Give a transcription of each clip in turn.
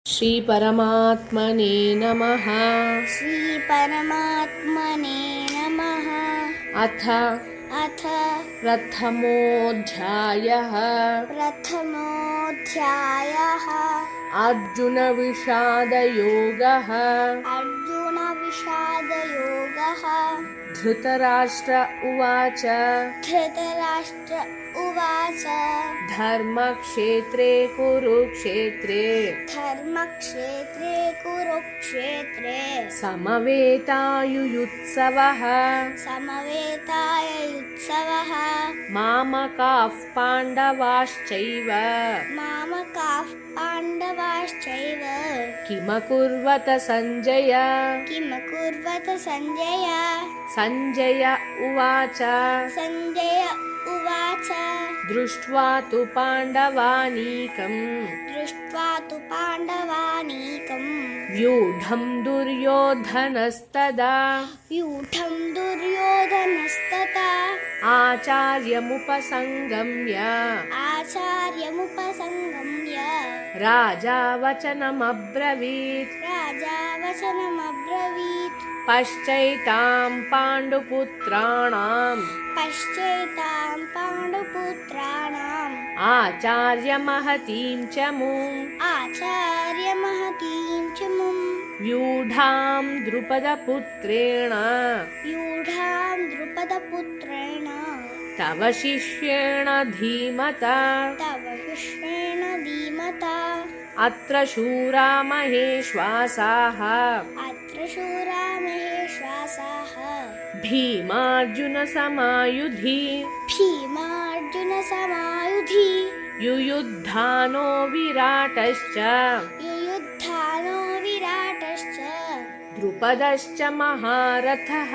श्री परमात्मने नमः। श्री परमात्मने नमः। अथ प्रथमोऽध्यायः। अर्जुन विषादयोगः। धृतराष्ट्र उवाच धर्मक्षेत्रे कुरुक्षेत्रे समवेतायुयुत्सवः मामकाः पाण्डवाश्चैव किमकुर्वत सञ्जय सञ्जय उवाच दृष्ट्वा तु पाण्डवानीकम् व्यूढं दुर्योधनस्तदा आचार्यमुपसंगम्य राजा वचनमब्रवीत् पश्चैतां पाण्डुपुत्राणाम् आचार्यमहतीं च मुम् व्यूढां द्रुपदपुत्रेण तव शिष्येण धीमता अत्र शूरा महेश्वासाः भीमार्जुनसमायुधि युयुद्धानो विराटश्च द्रुपदश्च महारथः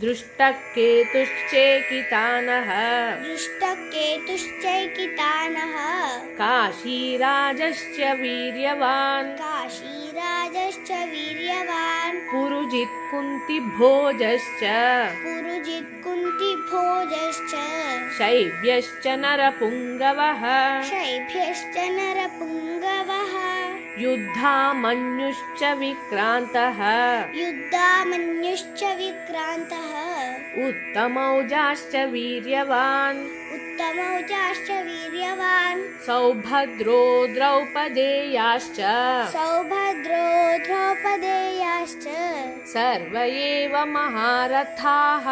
दृष्टकेतुश्चेकितानः काशीराजश्च वीर्यवान् पुरुजित् कुन्तिभोजश्च शैब्यश्च नरपुङ्गवः युद्धामन्युश्च विक्रान्तः उत्तमौजाश्च वीर्यवान् सौभद्रो द्रौपदेयाश्च सर्व एव महारथाः